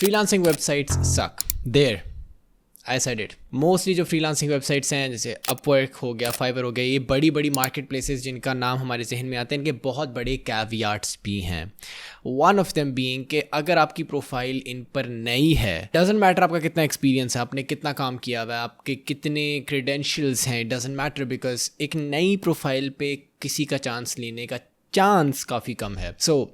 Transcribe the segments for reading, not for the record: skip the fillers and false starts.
Freelancing websites suck there I said it. Mostly जो freelancing websites हैं जैसे Upwork हो गया, फाइवर हो गया, ये बड़ी बड़ी मार्केट प्लेसेस जिनका नाम हमारे जहन में आते हैं, इनके बहुत बड़े कैवियाट्स भी हैं। वन ऑफ देम बीइंग कि अगर आपकी प्रोफाइल इन पर नई है, डजेंट मैटर आपका कितना एक्सपीरियंस है, आपने कितना काम किया हुआ है, आपके कितने क्रेडेंशियल्स हैं, डजेंट मैटर, बिकॉज एक नई प्रोफाइल पे किसी का चांस लेने का चांस काफ़ी कम है। सो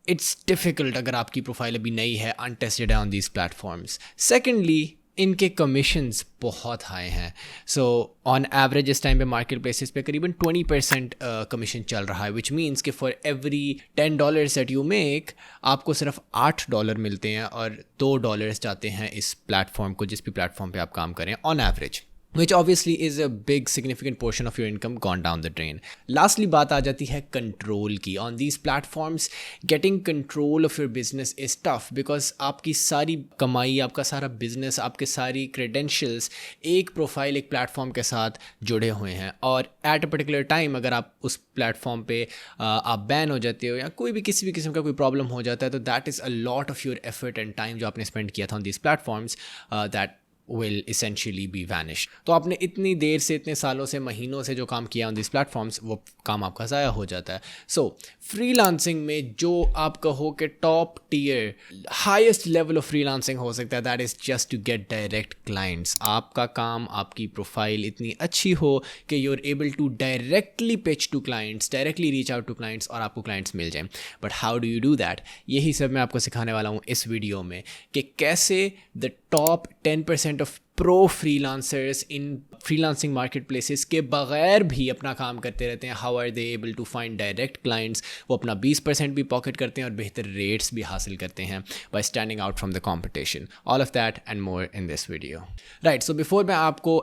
इट्स डिफ़िकल्ट अगर आपकी प्रोफाइल अभी नई है, अनटेस्टेड है ऑन दीज प्लेटफॉर्म्स। सेकेंडली, इनके कमीशंस बहुत हाई हैं। सो ऑन एवरेज इस टाइम पे मार्केट प्लेसेस पे करीबन 20% कमीशन चल रहा है, विच मीन्स कि for every $10 that you make आपको सिर्फ $8 मिलते हैं और $2 जाते हैं इस प्लेटफॉर्म को, जिस भी प्लेटफॉर्म पे आप काम करें on average, which obviously is a big significant portion of your income gone down the drain. Lastly, बात आ जाती है कंट्रोल की. On these platforms, getting control of your business is tough because आपकी सारी कमाई, आपका सारा बिजनेस, आपके सारी credentials एक प्रोफाइल, एक प्लेटफॉर्म के साथ जुड़े हुए हैं, और एट अ पर्टिकुलर टाइम अगर आप उस प्लेटफॉर्म पे आप बैन हो जाते हो या कोई भी किसी भी किस्म का कोई प्रॉब्लम हो जाता है, तो that is a lot of your effort and time जो आपने स्पेंड किया था on these platforms, that will essentially be vanished. तो आपने इतनी देर से, इतने सालों से, महीनों से जो काम किया on these platforms, वो काम आपका ज़ाया हो जाता है. So फ्रीलांसिंग में जो आप कहो कि top tier highest level of freelancing हो सकता है, that is just to get direct clients. आपका काम, आपकी प्रोफाइल इतनी अच्छी हो कि you are able to directly pitch to clients, directly reach out to clients और आपको क्लाइंट्स मिल जाएं. But how do you do that? यही सब मैं आपको सिखाने वाला हूँ इस वीडियो में कि कैसे the top 10% of pro freelancers in freelancing marketplaces के बगैर भी अपना काम करते रहते हैं. How are they able to find direct clients? वो अपना 20% भी पॉकेट करते हैं और बेहतर रेट्स भी हासिल करते हैं bye standing out from the competition. All of that and more in this video. Right, so before मैं आपको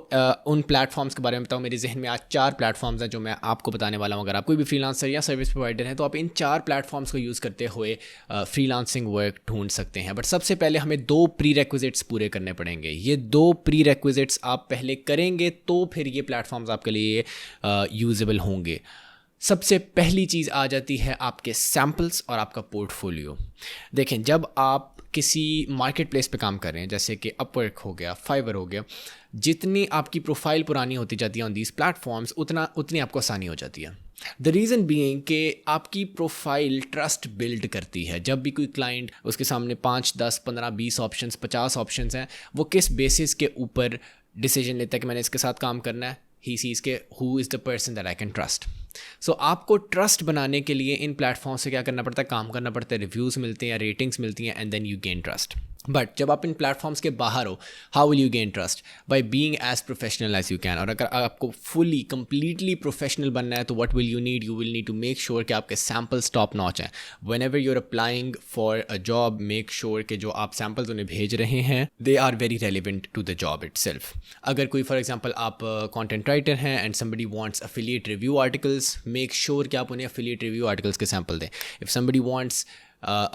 उन प्लेटफॉर्म्स के बारे में बताऊँ, मेरे जहन में आज 4 प्लेटफॉर्म्स हैं जो मैं आपको बताने वाला हूँ. अगर आप कोई भी फ्रीलांसर या सर्विस प्रोवाइडर हैं तो आप इन 4 प्लेटफॉर्म्स को यूज़ करते हुए फ्रीलांसिंग वर्क ढूंढ सकते हैं. बट सबसे पहले हमें 2 प्री रेक्विजिट्स पूरे करने पड़ेंगे. ये 2 प्री रेक्विजिट्स आप पहले करेंगे तो फिर ये प्लेटफॉर्म्स आपके लिए यूजेबल होंगे. सबसे पहली चीज़ आ जाती है आपके सैम्पल्स और आपका पोर्टफोलियो. देखें, जब आप किसी मार्केट प्लेस पे काम कर रहे हैं, जैसे कि अपवर्क हो गया, फाइवर हो गया, जितनी आपकी प्रोफाइल पुरानी होती जाती है ऑन दीज प्लेटफॉर्म्स, उतनी आपको आसानी हो जाती है. द रीज़न बीइंग कि आपकी प्रोफाइल ट्रस्ट बिल्ड करती है. जब भी कोई क्लाइंट, उसके सामने 5, 10, 15, 20 ऑप्शंस, 50 ऑप्शंस हैं, वो किस बेसिस के ऊपर डिसीजन लेता है कि मैंने इसके साथ काम करना है? ही सीज के who is the person that I can trust. So आपको ट्रस्ट बनाने के लिए इन प्लेटफॉर्म से क्या करना पड़ता है? काम करना पड़ता है. रिव्यूज़ मिलते हैं या रेटिंग्स मिलती हैं, and then you gain trust. But जब आप इन प्लेटफॉर्म्स के बाहर हो, how will you gain trust? By being as professional as you can. और अगर आपको फुली कंप्लीटली प्रोफेशनल बनना है तो what will you need? You will need to make sure कि आपके सैम्पल्स टॉप नॉच हैं. Whenever you are applying for a job, make sure कि जो आप सैम्पल्स उन्हें भेज रहे हैं, they are very relevant to the job itself. अगर कोई, फॉर एग्जाम्पल, आप कॉन्टेंट राइटर हैं and somebody wants affiliate review articles, make sure कि आप उन्हें अफिलिएट रिव्यू आर्टिकल्स के सैम्पल दें. If somebody wants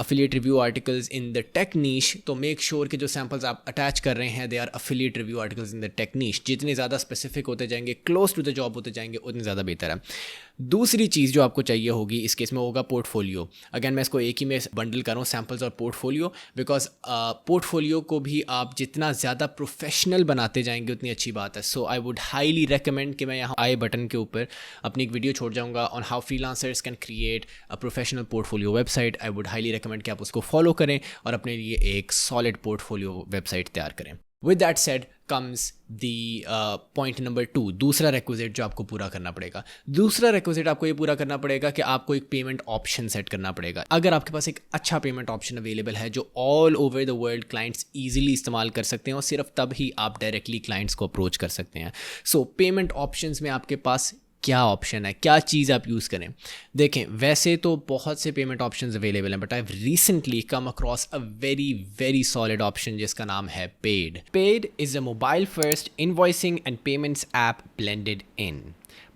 affiliate review articles in the tech niche, तो make sure कि जो samples आप attach कर रहे हैं, they are affiliate review articles in the tech niche. जितने ज़्यादा specific होते जाएंगे, close to the job होते जाएंगे, उतने ज़्यादा बेहतर है. दूसरी चीज़ जो आपको चाहिए होगी इस केस में होगा पोर्टफोलियो. अगेन मैं इसको एक ही में बंडल कर रहा हूँ, सैम्पल्स और पोर्टफोलियो, बिकॉज पोर्टफोलियो को भी आप जितना ज़्यादा प्रोफेशनल बनाते जाएंगे उतनी अच्छी बात है. सो आई वुड हाईली रिकमेंड कि मैं यहाँ आई बटन के ऊपर अपनी एक वीडियो छोड़ जाऊँगा on how freelancers can create a professional portfolio website. I would highly recommend कि आप उसको फॉलो करें और अपने लिए एक सॉलिड पोर्टफोलियो वेबसाइट तैयार करें. With that said comes the point number 2, दूसरा रिक्विजिट जो आपको पूरा करना पड़ेगा. दूसरा रिक्विजिट आपको ये पूरा करना पड़ेगा कि आपको एक पेमेंट ऑप्शन सेट करना पड़ेगा. अगर आपके पास एक अच्छा पेमेंट ऑप्शन अवेलेबल है जो all over the world clients easily इस्तेमाल कर सकते हैं, और सिर्फ तब ही आप डायरेक्टली क्लाइंट्स को अप्रोच कर सकते हैं. सो पेमेंट ऑप्शंस में आपके पास क्या ऑप्शन है, क्या चीज़ आप यूज़ करें? देखें, वैसे तो बहुत से पेमेंट ऑप्शंस अवेलेबल हैं, but I have recently come across a very very solid option जिसका नाम है Paid. Paid is a mobile first invoicing and payments app blended in.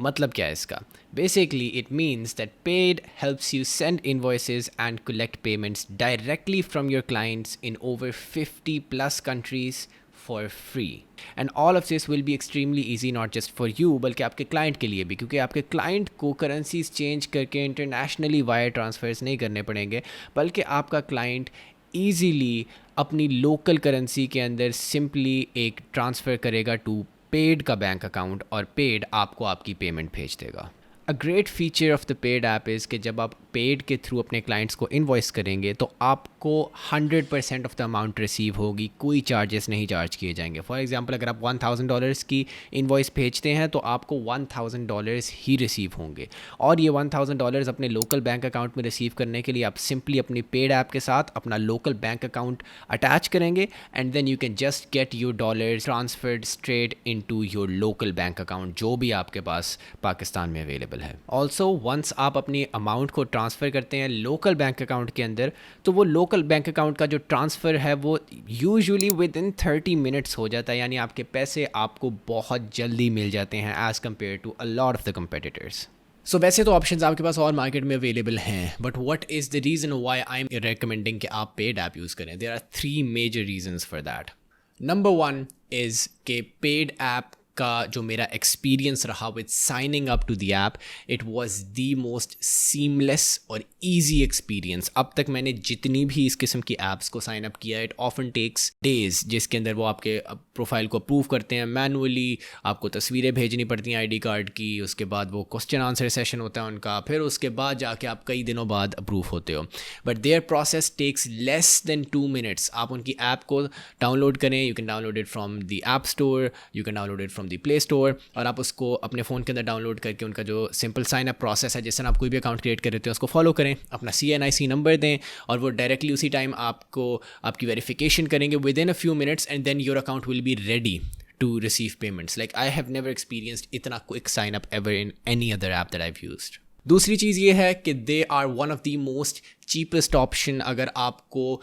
मतलब क्या है इसका? Basically, it means that Paid helps you send invoices and collect payments directly from your clients in over 50 plus countries for free. And all of this will be extremely easy not just for you बल्कि आपके client के लिए भी, क्योंकि आपके client को currencies change करके internationally wire transverse नहीं करने पड़ेंगे, बल्कि आपका क्लाइंट ईजीली अपनी लोकल करेंसी के अंदर सिंपली एक ट्रांसफ़र करेगा टू पेड का बैंक अकाउंट और पेड आपको आपकी पेमेंट भेज देगा। A great feature of the paid app is कि जब आप पेड के थ्रू अपने क्लाइंट्स को इनवॉइस करेंगे तो आपको 100% ऑफ द अमाउंट रिसीव होगी, कोई चार्जेस नहीं चार्ज किए जाएंगे। फॉर एग्जांपल अगर आप $1000 की इनवॉइस भेजते हैं तो आपको $1000 ही रिसीव होंगे, और ये $1000 अपने लोकल बैंक अकाउंट में रिसीव करने के लिए आप सिंपली अपनी पेड ऐप के साथ अपना लोकल बैंक अकाउंट अटैच करेंगे and then you can just get your dollars transferred straight into your local bank account जो भी आपके पास पाकिस्तान में अवेलेबल है। ऑल्सो वंस आप अपनी अमाउंट को ट्रांसफ़र करते हैं लोकल बैंक अकाउंट के अंदर, तो वो लोकल बैंक अकाउंट का जो ट्रांसफ़र है वो यूजुअली विद इन 30 मिनट्स हो जाता है, यानी आपके पैसे आपको बहुत जल्दी मिल जाते हैं as compared to a lot of the competitors. So वैसे तो ऑप्शंस आपके पास और मार्केट में अवेलेबल हैं, but what is the reason why I am recommending कि आप पेड ऐप यूज़ करें? There are 3 major reasons for that. Number 1 is कि पेड ऐप का जो मेरा एक्सपीरियंस रहा with signing up to the app, it was the most seamless और easy experience. अब तक मैंने जितनी भी इस किस्म की ऐप्स को साइन अप किया, इट ऑफन टेक्स डेज, जिसके अंदर वो आपके प्रोफाइल को अप्रूव करते हैं मैनुअली, आपको तस्वीरें भेजनी पड़ती हैं आईडी कार्ड की, उसके बाद वो क्वेश्चन आंसर सेशन होता है उनका, फिर उसके बाद जाके आप कई दिनों बाद अप्रूव होते हो। But their process takes less than 2 minutes. आप उनकी ऐप को डाउनलोड करें, you can download it from the app store, you can download it from the play store, और आप उसको अपने फ़ोन के अंदर डाउनलोड करके उनका जो सिंपल साइन अप प्रोसेस है, जिससे आप कोई भी अकाउंट क्रिएट कर रहे हो उसको फॉलो करें, अपना CNIC नंबर दें और वो डायरेक्टली उसी टाइम आपको आपकी वेरिफिकेशन करेंगे within a few minutes and then your account will be ready to receive payments. Like I have never experienced इतना quick sign up ever in any other app that I've used. दूसरी चीज़ ये है कि they are one of the most cheapest option अगर आपको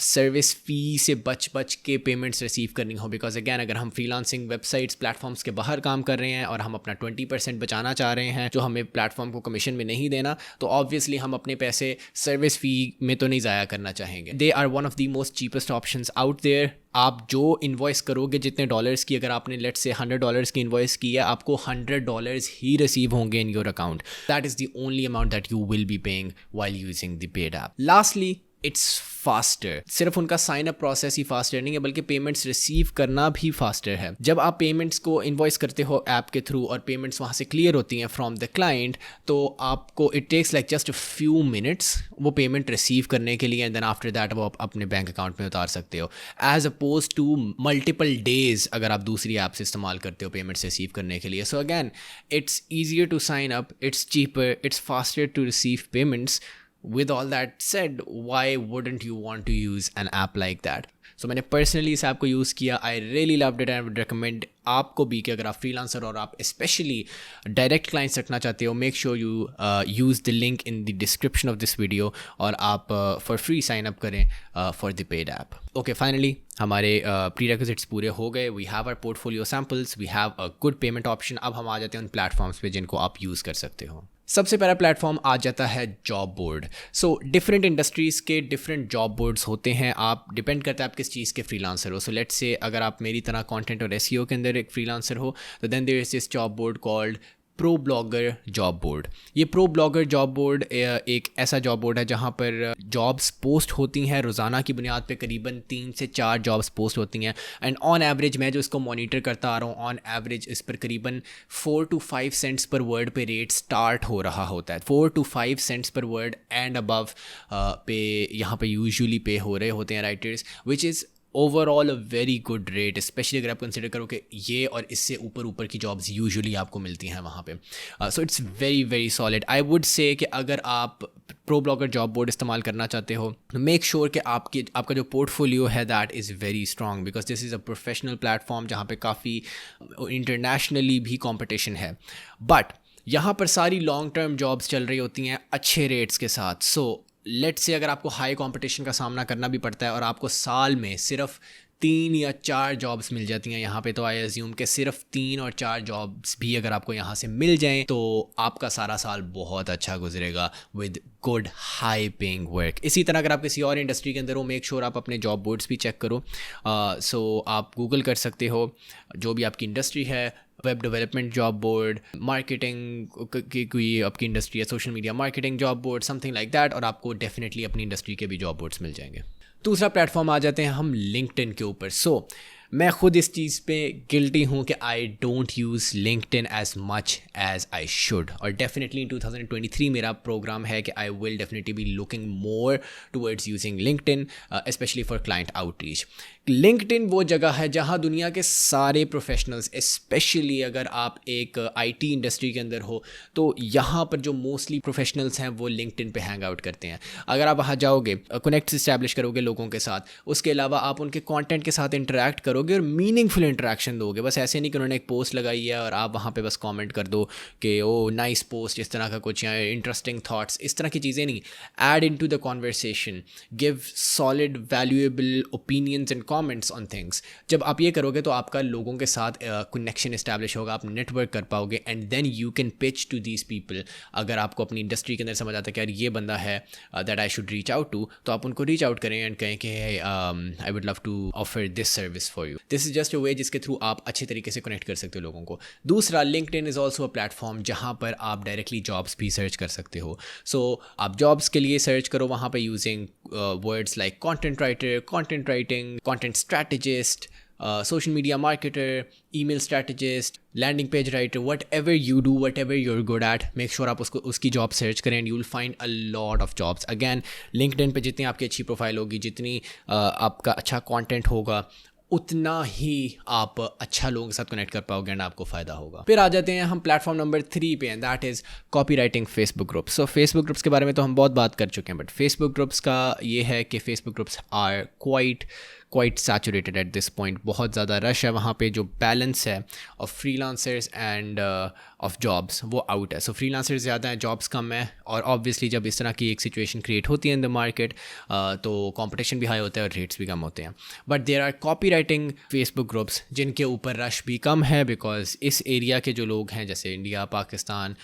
service फ़ी से बच के पेमेंट्स रिसीव करनी हो, बिकॉज अगैन अगर हम फ्रीलांसिंग वेबसाइट्स प्लेटफॉर्म्स के बाहर काम कर रहे हैं और हम अपना 20% बचाना चाह रहे हैं जो हमें प्लेटफॉर्म को कमीशन में नहीं देना, तो ऑब्वियसली हम अपने पैसे सर्विस फ़ी में तो नहीं ज़ाया करना चाहेंगे। They are one of the most cheapest options out there. आप जो इन्वॉइस करोगे जितने डॉलर्स की, अगर आपने लेट्स से $100 की इन्वॉइस की है, आपको $100 ही रिसीव होंगे in your account. That is the only amount that you will be paying while using the paid app. Lastly, it's faster. सिर्फ उनका साइन अप प्रोसेस ही फास्टर नहीं है, बल्कि पेमेंट्स रिसीव करना भी फास्टर है। जब आप पेमेंट्स को इन्वॉइस करते हो ऐप के थ्रू और पेमेंट्स वहाँ से क्लियर होती हैं फ्रॉम द क्लाइंट, तो आपको it takes like just a few minutes वो पेमेंट रिसीव करने के लिए, एंड देन आफ्टर दैट वो आप अपने बैंक अकाउंट में उतार सकते हो, as oppose to multiple days अगर आप दूसरी ऐप्स इस्तेमाल करते हो पेमेंट्स रिसीव करने के लिए। So again it's easier to sign up, it's cheaper, it's faster to receive payments. With all that said, why wouldn't you want to use an app like that? So मैंने personally इस app को use किया, I really loved it and would recommend आपको भी कि अगर आप freelancer और आप स्पेशली डायरेक्ट क्लाइंट्स रखना चाहते हो, make sure you use the link in the description of this video और आप फॉर फ्री साइन अप करें for the paid app. Okay, finally हमारे प्रीरेक्विजिट्स पूरे हो गए। We have our portfolio samples, we have a good payment option. अब हम आ जाते हैं उन प्लेटफॉर्म्स पे जिनको आप यूज़ कर सकते हो। सबसे पहला प्लेटफॉर्म आ जाता है job board. So different industries के डिफरेंट जॉब बोर्ड्स होते हैं, आप डिपेंड करता है आप किस चीज़ के फ्रीलांसर हो। सो लेट्स से अगर आप मेरी तरह कंटेंट और SEO के अंदर एक फ्रीलांसर हो, तो then there is this job board called ProBlogger job board. ये प्रो ब्लॉगर जॉब बोर्ड एक ऐसा जॉब बोर्ड है जहाँ पर जॉब्स पोस्ट होती हैं रोज़ाना की बुनियाद पे, करीबन 3 से 4 जॉब्स पोस्ट होती हैं, एंड ऑन एवरेज मैं जो इसको मॉनिटर करता आ रहा हूँ, ऑन एवरेज इस पर करीबन 4 to 5 cents per word pay rate start हो रहा होता है। 4 to 5 cents per word and above pay यहाँ पे यूजुअली पे हो रहे होते हैं writers, which is overall a very good rate, specially अगर आप कंसिडर करो कि ये और इससे ऊपर की जॉब्स यूजुअली आपको मिलती हैं वहाँ पे। So it's very very solid. I would say कि अगर आप प्रो ब्लॉगर जॉब बोर्ड इस्तेमाल करना चाहते हो, मेक श्योर कि आपका जो पोर्टफोलियो है that is very strong, because this is a professional platform जहाँ पे काफ़ी इंटरनेशनली भी कॉम्पिटिशन है। बट यहाँ पर सारी लॉन्ग टर्म जॉब्स चल रही होती हैं अच्छे रेट्स के साथ। सो लेट्स से अगर आपको हाई कंपटीशन का सामना करना भी पड़ता है और आपको साल में सिर्फ 3 या 4 जॉब्स मिल जाती हैं यहाँ पे, तो आई अज्यूम कि सिर्फ 3 और 4 जॉब्स भी अगर आपको यहाँ से मिल जाएं तो आपका सारा साल बहुत अच्छा गुजरेगा with good high paying work. इसी तरह अगर आप किसी और इंडस्ट्री के अंदर हो, मेक श्योर आप अपने जॉब बोर्ड्स भी चेक करो। सो आप गूगल कर सकते हो जो भी आपकी इंडस्ट्री है, web development job board, marketing की कोई आपकी इंडस्ट्री है, social media marketing job board, something like that, और आपको डेफिनेटली अपनी इंडस्ट्री के भी जॉब बोर्ड्स मिल जाएंगे। दूसरा प्लेटफॉर्म आ जाते हैं हम लिंक्डइन के ऊपर। मैं खुद इस चीज़ पे गिल्टी हूँ कि I don't use LinkedIn as much as I should, और डेफिनेटली इन 2023 मेरा प्रोग्राम है कि I will definitely be looking more towards using LinkedIn, specially for client outreach. LinkedIn वो जगह है जहाँ दुनिया के सारे प्रोफेशनल्स, स्पेशली अगर आप एक आईटी इंडस्ट्री के अंदर हो, तो यहाँ पर जो मोस्टली प्रोफेशनल्स हैं वो लिंक्डइन पे हैंग आउट करते हैं। अगर आप वहाँ जाओगे, कनेक्ट इस्टेब्लिश करोगे लोगों के साथ, उसके अलावा आप उनके कंटेंट के साथ इंटरेक्ट करोगे और मीनिंगफुल इंटरेक्शन दोगे। बस ऐसे नहीं कि उन्होंने एक पोस्ट लगाई है और आप वहाँ पे बस कमेंट कर दो कि ओ नाइस पोस्ट, इस तरह का कुछ, या इंटरेस्टिंग थॉट्स, इस तरह की चीज़ें नहीं। Add into the conversation, give solid valuable opinions and comments on things. जब आप ये करोगे तो आपका लोगों के साथ कनेक्शन इस्टेब्लिश होगा, आप नेटवर्क कर पाओगे, and then you can pitch to these people. अगर आपको अपनी इंडस्ट्री के अंदर समझ आता है कि यार ये बंदा है that I should reach out to, तो आप उनको रीच आउट करें एंड कहें कि I would love to offer this service for you. This is just a way जिसके थ्रू आप अच्छे तरीके से कनेक्ट कर सकते हो लोगों को। दूसरा, LinkedIn is also a platform जहाँ पर आप डायरेक्टली जॉब्स भी सर्च कर सकते हो। सो आप जॉब्स के लिए सर्च करो वहाँ पर using words like content writer, content writing, content strategist, social media marketer, email strategist, landing page writer, whatever you do, whatever you're good at, make sure आप उसकी जॉब सर्च करें and you'll find a lot of jobs. Again, LinkedIn पे जितनी आपकी अच्छी profile होगी, जितनी आपका अच्छा कंटेंट होगा, उतना ही आप अच्छा लोगों के साथ कनेक्ट कर पाओगे एंड आपको फ़ायदा होगा। फिर आ जाते हैं हम प्लेटफॉर्म नंबर 3 पे, and that is copy writing Facebook groups. So Facebook groups के बारे में तो हम बहुत बात कर चुके हैं, बट फेसबुक ग्रुप्स का ये है कि Facebook groups are quite saturated at this point. बहुत ज़्यादा रश है वहाँ पे, जो बैलेंस है of freelancers and of jobs वो आउट है। सो फ्रीलांसर्स ज़्यादा हैं, जॉब्स कम है, और ऑब्वियसली जब इस तरह की एक सिचुएशन क्रिएट होती है इन द मार्केट, तो कंपटीशन भी हाई होता है और रेट्स भी कम होते हैं। But there are copywriting Facebook groups जिनके ऊपर रश भी कम है, बिकॉज इस एरिया के जो लोग हैं, जैसे इंडिया, पाकिस्तान,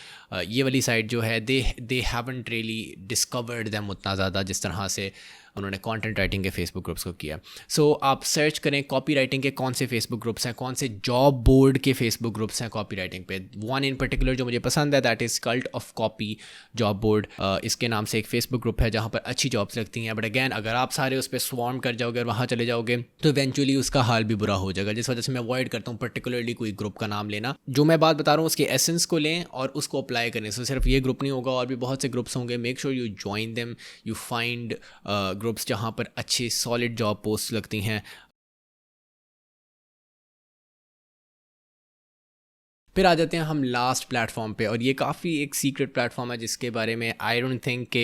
ये वाली साइड जो है, they haven't really discovered them उतना ज़्यादा जिस तरह से उन्होंने कंटेंट राइटिंग के फेसबुक ग्रुप्स को किया। सो आप सर्च करें कॉपी राइटिंग के कौन से फेसबुक ग्रुप्स हैं, कौन से जॉब बोर्ड के फेसबुक ग्रुप्स हैं कॉपी राइटिंग पे। वन इन पर्टिकुलर जो मुझे पसंद है, that is cult of copy job board. इसके नाम से एक फेसबुक ग्रुप है जहाँ पर अच्छी जॉब्स लगती हैं। बट अगैन, अगर आप सारे उस पर स्वार्म कर जाओगे और वहाँ चले जाओगे, तो इवेंचुअली उसका हाल भी बुरा हो जाएगा, जिस वजह से मैं अवॉइड करता हूँ पर्टिकुलरली कोई ग्रुप का नाम लेना। जो मैं बात बता रहा हूँ उसके एसेंस को लें और उसको अप्लाई करें। सो सिर्फ ये ग्रुप नहीं होगा, और भी बहुत से ग्रुप्स होंगे। Make sure you join them, you find groups जहाँ पर अच्छी सॉलिड जॉब पोस्ट लगती हैं। फिर आ जाते हैं हम लास्ट प्लेटफॉर्म पे, और ये काफ़ी एक सीक्रेट प्लेटफॉर्म है जिसके बारे में आई डोंट थिंक कि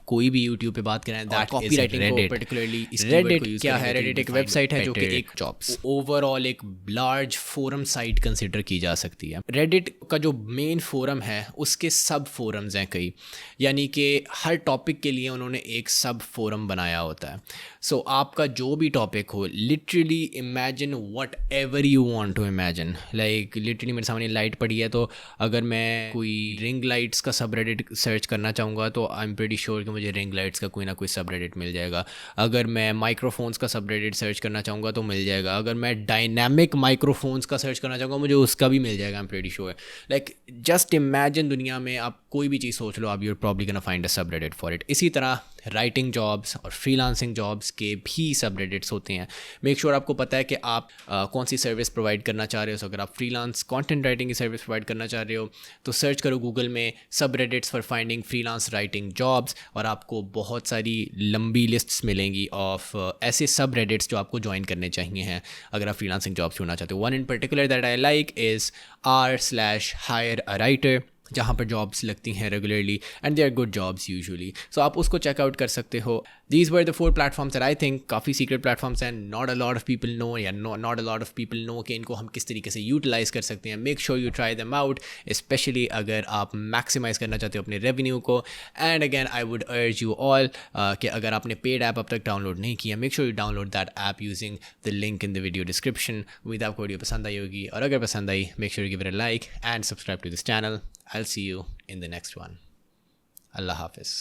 कोई भी यूट्यूब पे बात करें। दैट कॉपी राइटिंग को पर्टिकुलरली, रेडिट क्या है? रेडिट एक वेबसाइट है जो कि एक जॉब्स ओवरऑल एक लार्ज फोरम साइट कंसिडर की जा सकती है। रेडिट का जो मेन फोरम है उसके सब फोरम्स हैं कई, यानी कि हर टॉपिक के लिए उन्होंने एक सब फोरम बनाया होता है। सो आपका जो भी टॉपिक हो, literally imagine whatever you want to imagine. Like literally मेरे सामने लाइट पड़ी है, तो अगर मैं कोई रिंग लाइट्स का सबरेडिट सर्च करना चाहूँगा तो आई एम प्रीटी श्योर कि मुझे रिंग लाइट्स का कोई ना कोई सबरेडिट मिल जाएगा। अगर मैं माइक्रोफोन्स का सबरेडिट सर्च करना चाहूँगा तो मिल जाएगा। अगर मैं डायनामिक माइक्रोफोन्स का सर्च करना चाहूँगा मुझे उसका भी मिल जाएगा। I am pretty sure. Like just imagine, दुनिया में आप कोई भी चीज़ सोच लो, आप you're probably gonna find a subreddit for it. इसी तरह राइटिंग जॉब्स और फ्रीलांसिंग जॉब्स के भी सबरेडिट्स होते हैं। मेक श्योर आपको पता है कि आप कौन सी सर्विस प्रोवाइड करना चाह रहे हो। सो अगर आप फ्रीलांस कंटेंट राइटिंग की सर्विस प्रोवाइड करना चाह रहे हो तो सर्च करो गूगल में subreddits for finding freelance writing jobs, और आपको बहुत सारी लंबी लिस्ट्स मिलेंगी ऑफ ऐसे सबरेडिट्स जो आपको ज्वाइन करने चाहिए हैं अगर आप फ्रीलांसिंग जॉब्स ढूंढना चाहते हो। One in particular that I like is r/hire a writer, जहाँ पर जॉब्स लगती हैं regularly and they are good jobs usually. So आप उसको चेकआउट कर सकते हो। These were the 4 platforms and I think काफ़ी सीक्रेट प्लेटफॉर्म्स हैं, not a lot of people know, या not a lot of people know कि इनको हम किस तरीके से यूटिलाइज़ कर सकते हैं। Make sure you try them out, specially अगर आप मैक्सिमाइज़ करना चाहते हो अपने रेवेन्यू को। And again I would urge you all कि अगर आपने पेड ऐप अब तक डाउनलोड नहीं किया, make sure you download that app using the link in the video description. उम्मीद आपको वीडियो पसंद आई होगी, और अगर पसंद आई make sure you give it a like and subscribe to this channel. I'll see you in the next one. Allah Hafiz.